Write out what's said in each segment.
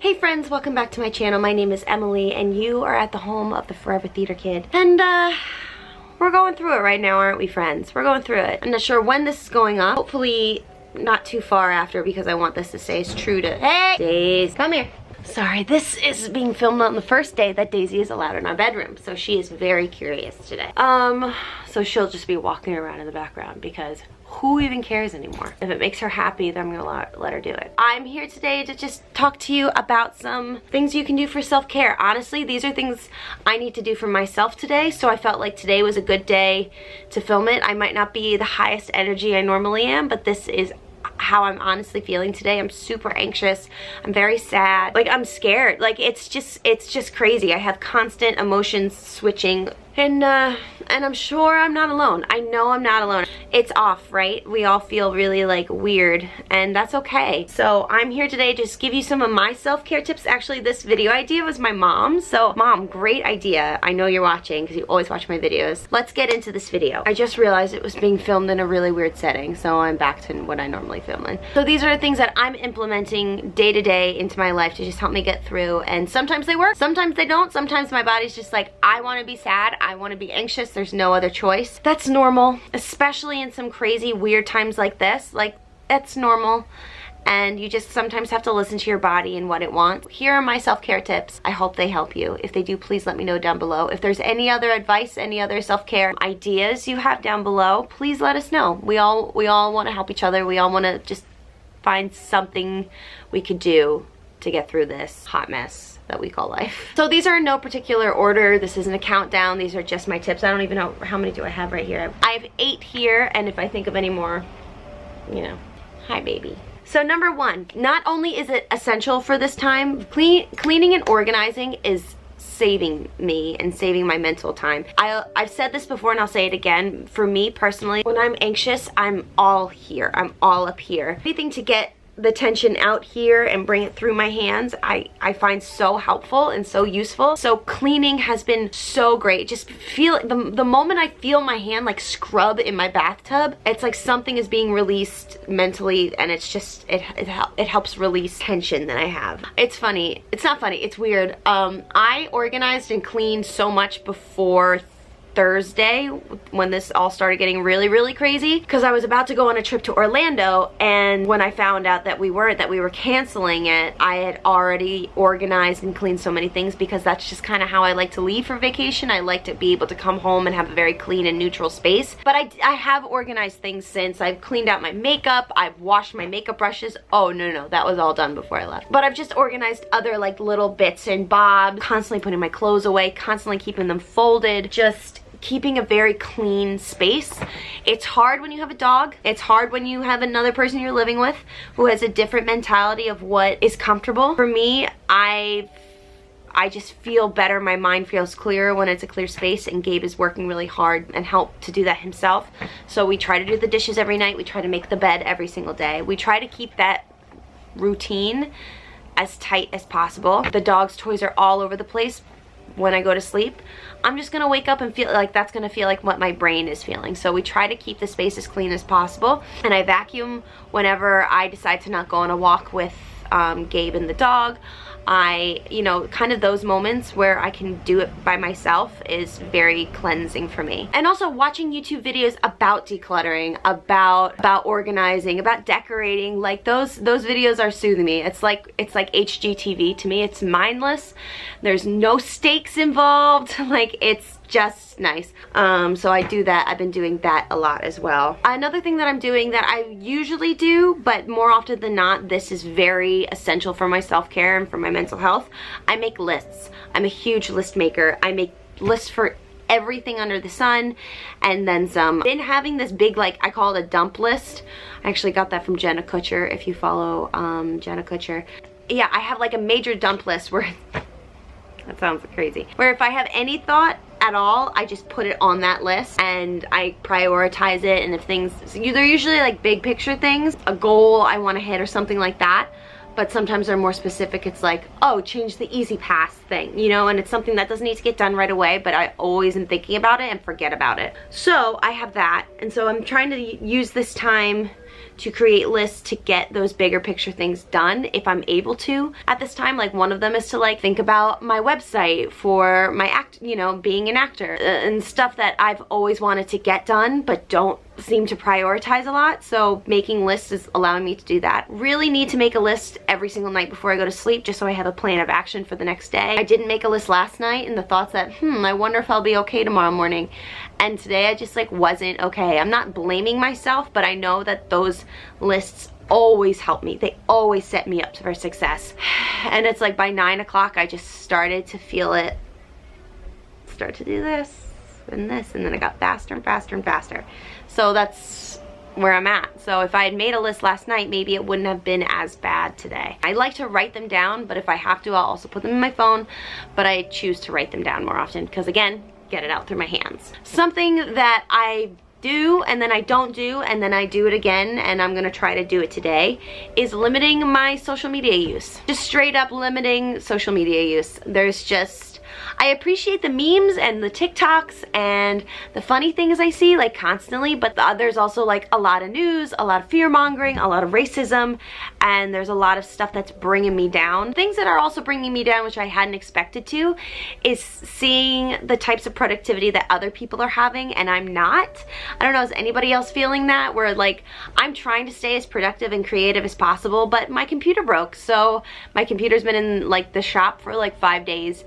Hey friends, welcome back to my channel. My name is Emily and you are at the home of the Forever Theater Kid. And we're going through it right now, aren't we friends? We're going through it. I'm not sure when this is going up. Hopefully not too far after because I want this to stay as true to, hey, Daisy, come here. Sorry, this is being filmed on the first day that Daisy is allowed in our bedroom. So she is very curious today. So she'll just be walking around in the background because who even cares anymore? If it makes her happy, then I'm gonna let her do it. I'm here today to just talk to you about some things you can do for self-care. Honestly, these are things I need to do for myself today, so I felt like today was a good day to film it. I might not be the highest energy I normally am, but this is how I'm honestly feeling today. I'm super anxious. I'm very sad. Like, I'm scared. Like, it's just crazy. I have constant emotions switching. And I'm sure I'm not alone. I know I'm not alone. It's off, right? We all feel really like weird, and that's okay. So I'm here today to just give you some of my self-care tips. Actually, this video idea was my mom's. So Mom, great idea. I know you're watching because you always watch my videos. Let's get into this video. I just realized it was being filmed in a really weird setting, so I'm back to what I normally film in. So these are the things that I'm implementing day to day into my life to just help me get through, and sometimes they work, sometimes they don't. Sometimes my body's just like, I want to be sad, I want to be anxious, there's no other choice. That's normal, especially in some crazy weird times like this. Like, that's normal, and you just sometimes have to listen to your body and what it wants. Here are my self-care tips. I hope they help you. If they do, please let me know down below. If there's any other advice, any other self-care ideas you have down below, please let us know. We all want to help each other. We all want to just find something we could do to get through this hot mess that we call life. So these are in no particular order. This isn't a countdown. These are just my tips. I don't even know how many do I have right here. I have 8 here, and if I think of any more, you know, hi baby. So number 1, not only is it essential for this time, cleaning and organizing is saving me and saving my mental time. I've said this before and I'll say it again. For me personally, when I'm anxious, I'm all here. I'm all up here. Anything to get the tension out here and bring it through my hands, I find so helpful and so useful. So cleaning has been so great. Just feel the moment I feel my hand like scrub in my bathtub, it's like something is being released mentally, and it's just it helps release tension that I have. It's funny. It's not funny. It's weird. I organized and cleaned so much before Thursday when this all started getting really crazy, because I was about to go on a trip to Orlando, and when I found out that we were canceling it, I had already organized and cleaned so many things, because that's just kind of how I like to leave for vacation. I like to be able to come home and have a very clean and neutral space. But I have organized things since. I've cleaned out my makeup, I've washed my makeup brushes. Oh no, that was all done before I left. But I've just organized other like little bits and bobs, constantly putting my clothes away, constantly keeping them folded, just keeping a very clean space. It's hard when you have a dog. It's hard when you have another person you're living with who has a different mentality of what is comfortable. For me, I just feel better. My mind feels clearer when it's a clear space, and Gabe is working really hard and helped to do that himself. So we try to do the dishes every night. We try to make the bed every single day. We try to keep that routine as tight as possible. The dog's toys are all over the place. When I go to sleep, I'm just gonna wake up and feel like that's gonna feel like what my brain is feeling. So we try to keep the space as clean as possible, and I vacuum whenever I decide to not go on a walk with Gabe and the dog. You know, kind of those moments where I can do it by myself is very cleansing for me. And also watching YouTube videos about decluttering, about organizing, about decorating, like those videos are soothing me. It's like HGTV to me. It's mindless. There's no stakes involved. Like, it's just nice. So I do that. I've been doing that a lot as well. Another thing that I'm doing that I usually do, but more often than not, this is very essential for my self-care and for my mental health. I make lists. I'm a huge list maker. I make lists for everything under the sun and then some. Been having this big, like, I call it a dump list. I actually got that from Jenna Kutcher, if you follow Jenna Kutcher. Yeah, I have like a major dump list where that sounds crazy. Where if I have any thought at all, I just put it on that list and I prioritize it. And if things, they're usually like big picture things, a goal I want to hit or something like that. But sometimes they're more specific. It's like, oh, change the easy pass thing, you know, and it's something that doesn't need to get done right away, but I always am thinking about it and forget about it. So I have that, and so I'm trying to use this time to create lists to get those bigger picture things done if I'm able to at this time. Like one of them is to like think about my website for my being an actor and stuff that I've always wanted to get done but don't seem to prioritize a lot. So making lists is allowing me to do that. Really need to make a list every single night before I go to sleep just so I have a plan of action for the next day. I didn't make a list last night in the thoughts that I wonder if I'll be okay tomorrow morning, and today I just like wasn't okay. I'm not blaming myself, but I know that those lists always help me. They always set me up for success. And it's like by 9 o'clock I just started to feel it start to do this and this, and then it got faster and faster and faster. So that's where I'm at. So if I had made a list last night, maybe it wouldn't have been as bad today. I like to write them down, but if I have to, I'll also put them in my phone, but I choose to write them down more often because, again, get it out through my hands. Something that I do and then I don't do and then I do it again, and I'm gonna try to do it today, is limiting my social media use. Just straight up limiting social media use. I appreciate the memes and the TikToks and the funny things I see like constantly, but there's also like a lot of news, a lot of fear mongering, a lot of racism, and there's a lot of stuff that's bringing me down. Things that are also bringing me down, which I hadn't expected to, is seeing the types of productivity that other people are having and I'm not. I don't know, is anybody else feeling that? Where like I'm trying to stay as productive and creative as possible, but my computer broke. So my computer's been in like the shop for like 5 days.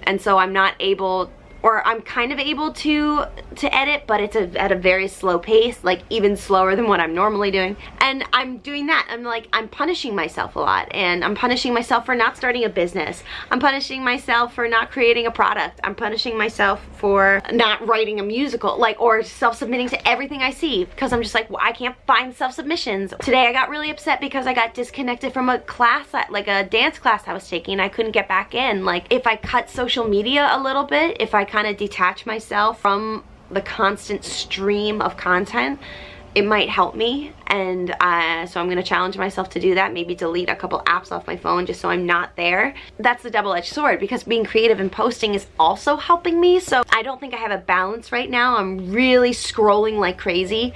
And so I'm not able, or I'm kind of able to edit, but it's at a very slow pace, like even slower than what I'm normally doing. And I'm doing that. I'm punishing myself a lot, and I'm punishing myself for not starting a business. I'm punishing myself for not creating a product. I'm punishing myself for not writing a musical, or self-submitting to everything I see, because I'm just like, well, I can't find self-submissions. Today I got really upset because I got disconnected from a class, like a dance class I was taking. I couldn't get back in. Like if I cut social media a little bit, if I kind of detach myself from the constant stream of content, it might help me. And so I'm gonna challenge myself to do that. Maybe delete a couple apps off my phone just so I'm not there. That's the double-edged sword, because being creative and posting is also helping me. So I don't think I have a balance right now. I'm really scrolling like crazy.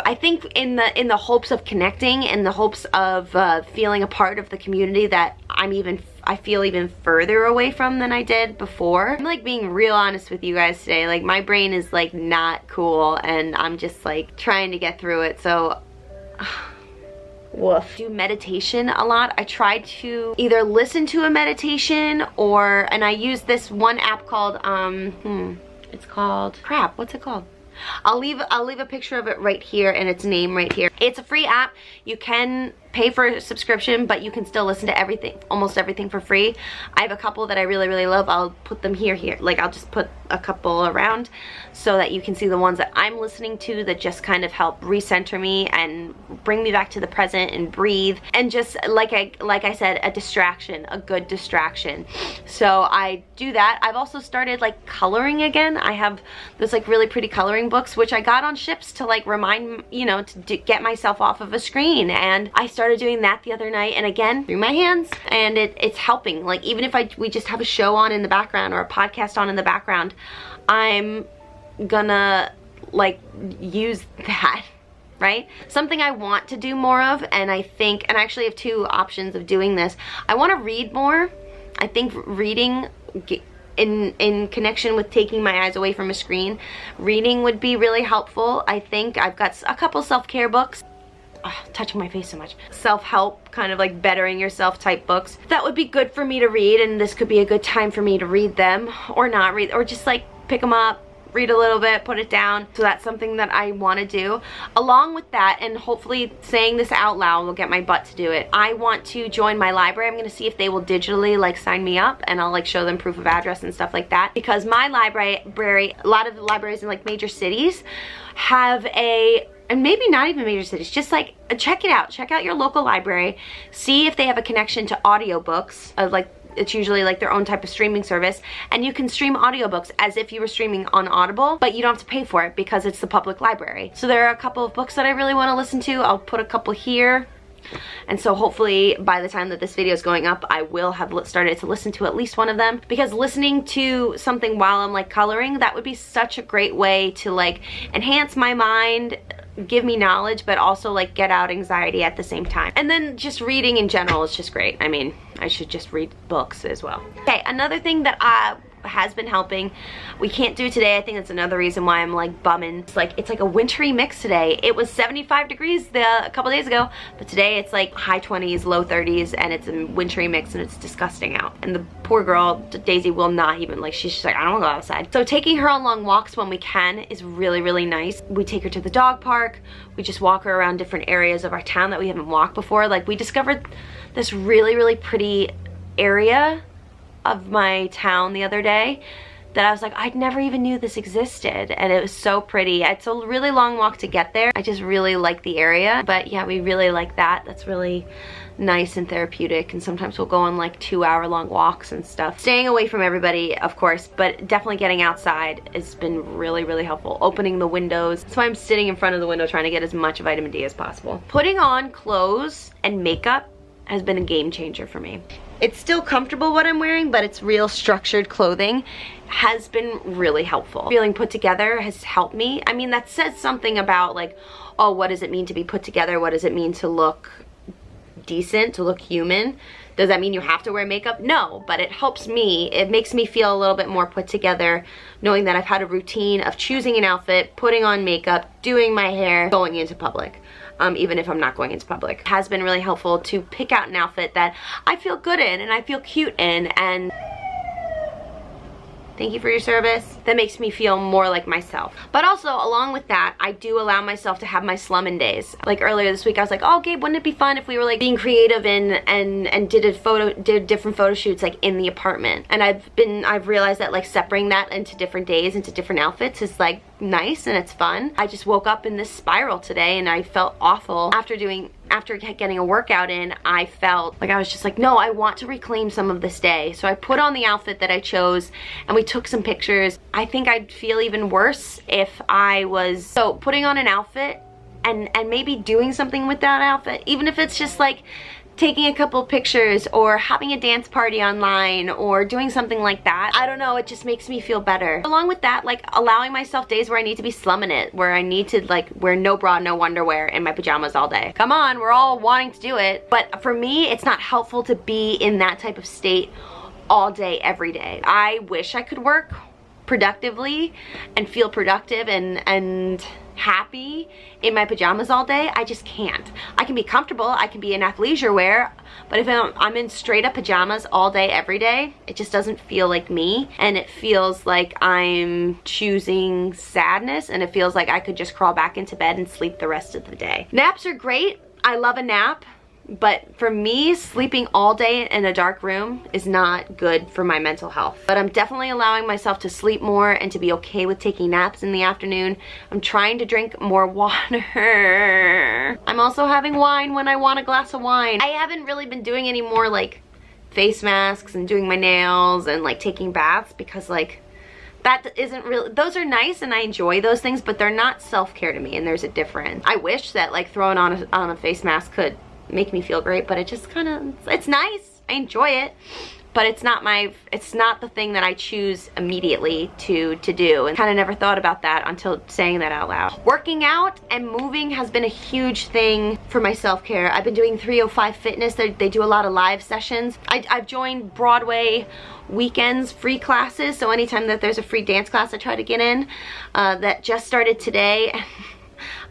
I think in the hopes of connecting, in the hopes of feeling a part of the community that I feel even further away from than I did before. I'm like being real honest with you guys today. Like my brain is like not cool, and I'm just like trying to get through it. So woof. Do meditation a lot. I try to either listen to a meditation and I use this one app called it's called what's it called? I'll leave a picture of it right here and its name right here. It's a free app. You can pay for a subscription, but you can still listen to everything, almost everything for free. I have a couple that I really, really love. I'll put them here. Like I'll just put a couple around so that you can see the ones that I'm listening to that just kind of help recenter me and bring me back to the present and breathe. And just like I said, a distraction, a good distraction. So I do that. I've also started like coloring again. I have those like really pretty coloring books, which I got on ships to like remind, to get myself off of a screen. And I started doing that the other night, and again through my hands, and it's helping. Like even if we just have a show on in the background or a podcast on in the background, I'm gonna like use that, right? Something I want to do more of, and I actually have two options of doing this. I want to read more. I think reading in connection with taking my eyes away from a screen, reading would be really helpful. I think I've got a couple self-care books. Touching my face so much. Self-help, kind of like bettering yourself type books. That would be good for me to read, and this could be a good time for me to read them, or not read, or just like pick them up, read a little bit, put it down. So that's something that I want to do. Along with that, and hopefully saying this out loud will get my butt to do it, I want to join my library. I'm going to see if they will digitally like sign me up, and I'll like show them proof of address and stuff like that, because my library, a lot of the libraries in like major cities have and maybe not even major cities, just like check it out. Check out your local library. See if they have a connection to audiobooks. It's usually like their own type of streaming service, and you can stream audiobooks as if you were streaming on Audible, but you don't have to pay for it because it's the public library. So there are a couple of books that I really want to listen to. I'll put a couple here. And so hopefully by the time that this video is going up, I will have started to listen to at least one of them, because listening to something while I'm like coloring, that would be such a great way to like enhance my mind, give me knowledge, but also like get out anxiety at the same time. And then just reading in general is just great. I mean, I should just read books as well. Okay, another thing that has been helping, we can't do today. I think that's another reason why I'm like bumming. It's like a wintry mix today. It was 75 degrees a couple days ago, but today it's like high 20s, low 30s, and it's a wintry mix, and it's disgusting out. And the poor girl, Daisy, will not even, like, she's just like, I don't want to go outside. So taking her on long walks when we can is really, really nice. We take her to the dog park. We just walk her around different areas of our town that we haven't walked before. Like, we discovered this really, really pretty area of my town the other day that I was like, I never even knew this existed, and it was so pretty. It's a really long walk to get there. I just really like the area, but yeah, we really like that. That's really nice and therapeutic, and sometimes we'll go on like 2-hour-long walks and stuff. Staying away from everybody, of course, but definitely getting outside has been really, really helpful. Opening the windows. That's why I'm sitting in front of the window trying to get as much vitamin D as possible. Putting on clothes and makeup has been a game changer for me. It's still comfortable what I'm wearing, but it's real structured clothing has been really helpful. Feeling put together has helped me. I mean, that says something about like, oh, what does it mean to be put together? What does it mean to look decent, to look human? Does that mean you have to wear makeup? No, but it helps me. It makes me feel a little bit more put together, knowing that I've had a routine of choosing an outfit, putting on makeup, doing my hair, going into public. Even if I'm not going into public. It has been really helpful to pick out an outfit that I feel good in and I feel cute in, and thank you for your service. That makes me feel more like myself. But also, along with that, I do allow myself to have my slumming days. Like earlier this week, I was like, oh, Gabe, wouldn't it be fun if we were like being creative and did different photo shoots like in the apartment? And I've realized that like separating that into different days, into different outfits is like nice and it's fun. I just woke up in this spiral today and I felt awful after getting a workout in. I felt like I was just like, no, I want to reclaim some of this day. So I put on the outfit that I chose and we took some pictures. I think I'd feel even worse if I was putting on an outfit and maybe doing something with that outfit, even if it's just like taking a couple pictures or having a dance party online or doing something like that. I don't know, it just makes me feel better. Along with that, like allowing myself days where I need to be slumming it, where I need to like wear no bra, no underwear in my pajamas all day. Come on, we're all wanting to do it. But for me, it's not helpful to be in that type of state all day, every day. I wish I could work productively and feel productive and happy in my pajamas all day. I just can't. I can be comfortable, I can be in athleisure wear, but if I'm in straight up pajamas all day, every day, it just doesn't feel like me, and it feels like I'm choosing sadness, and it feels like I could just crawl back into bed and sleep the rest of the day. Naps are great. I love a nap. But for me, sleeping all day in a dark room is not good for my mental health. But I'm definitely allowing myself to sleep more and to be okay with taking naps in the afternoon. I'm trying to drink more water. I'm also having wine when I want a glass of wine. I haven't really been doing any more like face masks and doing my nails and like taking baths, because like that isn't really, those are nice and I enjoy those things, but they're not self-care to me, and there's a difference. I wish that like throwing on a face mask could make me feel great, but it just kind of, it's nice, I enjoy it, but it's not the thing that I choose immediately to do, and kind of never thought about that until saying that out loud. Working out and moving has been a huge thing for my self-care. I've been doing 305 Fitness. They do a lot of live sessions. I've joined Broadway weekends free classes, so anytime that there's a free dance class I try to get in. That just started today.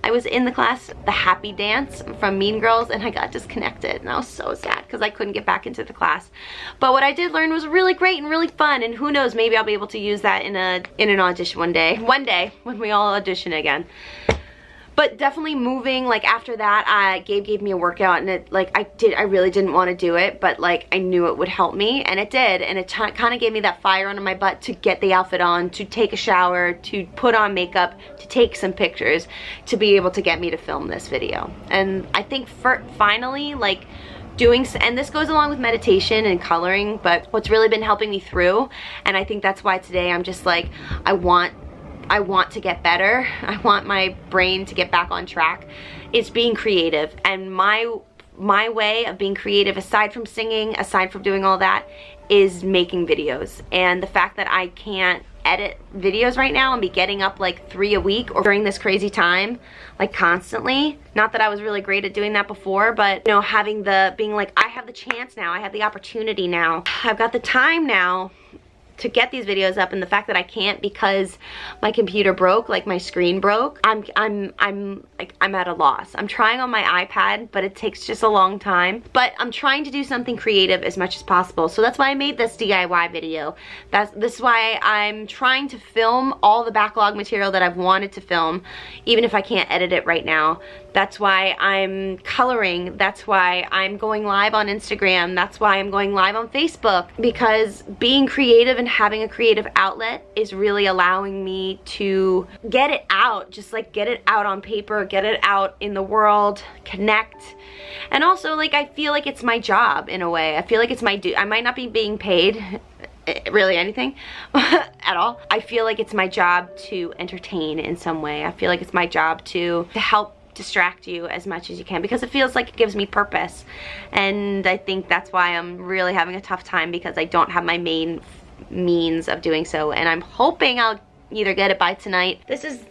I was in the class, the Happy Dance from Mean Girls, and I got disconnected, and I was so sad because I couldn't get back into the class. But what I did learn was really great and really fun, and who knows, maybe I'll be able to use that in an audition one day when we all audition again. But definitely moving, like after that, Gabe gave me a workout, and it, like I really didn't want to do it, but like I knew it would help me, and it did, and it kind of gave me that fire under my butt to get the outfit on, to take a shower, to put on makeup, to take some pictures, to be able to get me to film this video. And I think finally, like and this goes along with meditation and coloring, but what's really been helping me through, and I think that's why today I'm just like, I want to get better. I want my brain to get back on track. It's being creative, and my way of being creative, aside from singing, aside from doing all that, is making videos. And the fact that I can't edit videos right now and be getting up like 3 a week or during this crazy time, like constantly. Not that I was really great at doing that before, but you know, being like, I have the chance now, I have the opportunity now, I've got the time now to get these videos up, and the fact that I can't because my computer broke, like my screen broke, I'm at a loss. I'm trying on my iPad, but it takes just a long time. But I'm trying to do something creative as much as possible. So that's why I made this DIY video. This is why I'm trying to film all the backlog material that I've wanted to film, even if I can't edit it right now. That's why I'm coloring. That's why I'm going live on Instagram. That's why I'm going live on Facebook, because being creative and having a creative outlet is really allowing me to get it out, just like get it out on paper, get it out in the world, connect. And also, like, I feel like it's my job in a way. I feel like it's my I might not be being paid really anything at all. I feel like it's my job to entertain in some way. I feel like it's my job to help distract you as much as you can, because it feels like it gives me purpose. And I think that's why I'm really having a tough time, because I don't have my main means of doing so, and I'm hoping I'll either get it by tonight. This is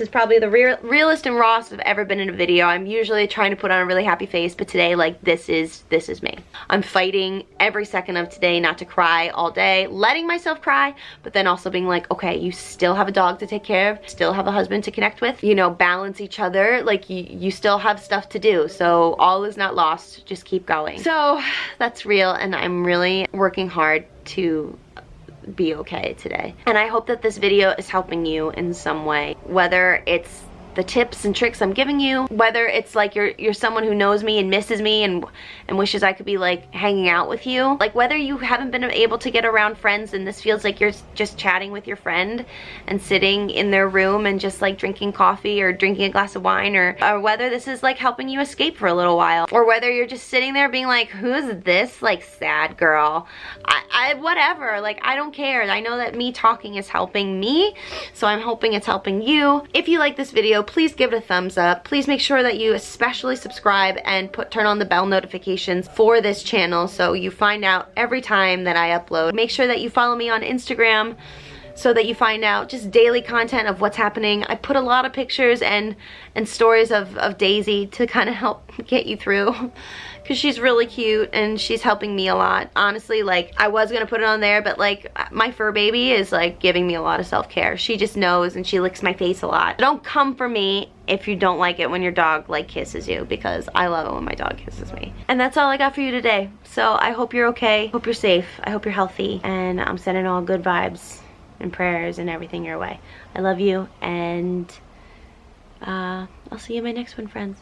probably the realest and rawest I've ever been in a video. I'm usually trying to put on a really happy face, but today, like, this is me. I'm fighting every second of today not to cry all day, letting myself cry, but then also being like, okay, you still have a dog to take care of, still have a husband to connect with, you know, balance each other, like you still have stuff to do, so all is not lost, just keep going. So that's real, and I'm really working hard to be okay today. And I hope that this video is helping you in some way, whether it's the tips and tricks I'm giving you, whether it's like you're someone who knows me and misses me and wishes I could be like hanging out with you, like whether you haven't been able to get around friends and this feels like you're just chatting with your friend and sitting in their room and just like drinking coffee or drinking a glass of wine, or whether this is like helping you escape for a little while, or whether you're just sitting there being like, who's this like sad girl? Whatever, like, I don't care. I know that me talking is helping me, so I'm hoping it's helping you. If you like this video, please give it a thumbs up. Please make sure that you especially subscribe and turn on the bell notifications for this channel so you find out every time that I upload. Make sure that you follow me on Instagram so that you find out just daily content of what's happening. I put a lot of pictures and stories of Daisy to kind of help get you through, because she's really cute and she's helping me a lot. Honestly, like, I was gonna put it on there, but like, my fur baby is like giving me a lot of self-care. She just knows, and she licks my face a lot. Don't come for me if you don't like it when your dog like kisses you, because I love it when my dog kisses me. And that's all I got for you today. So I hope you're okay, hope you're safe, I hope you're healthy, and I'm sending all good vibes and prayers and everything your way. I love you, and I'll see you in my next one, friends.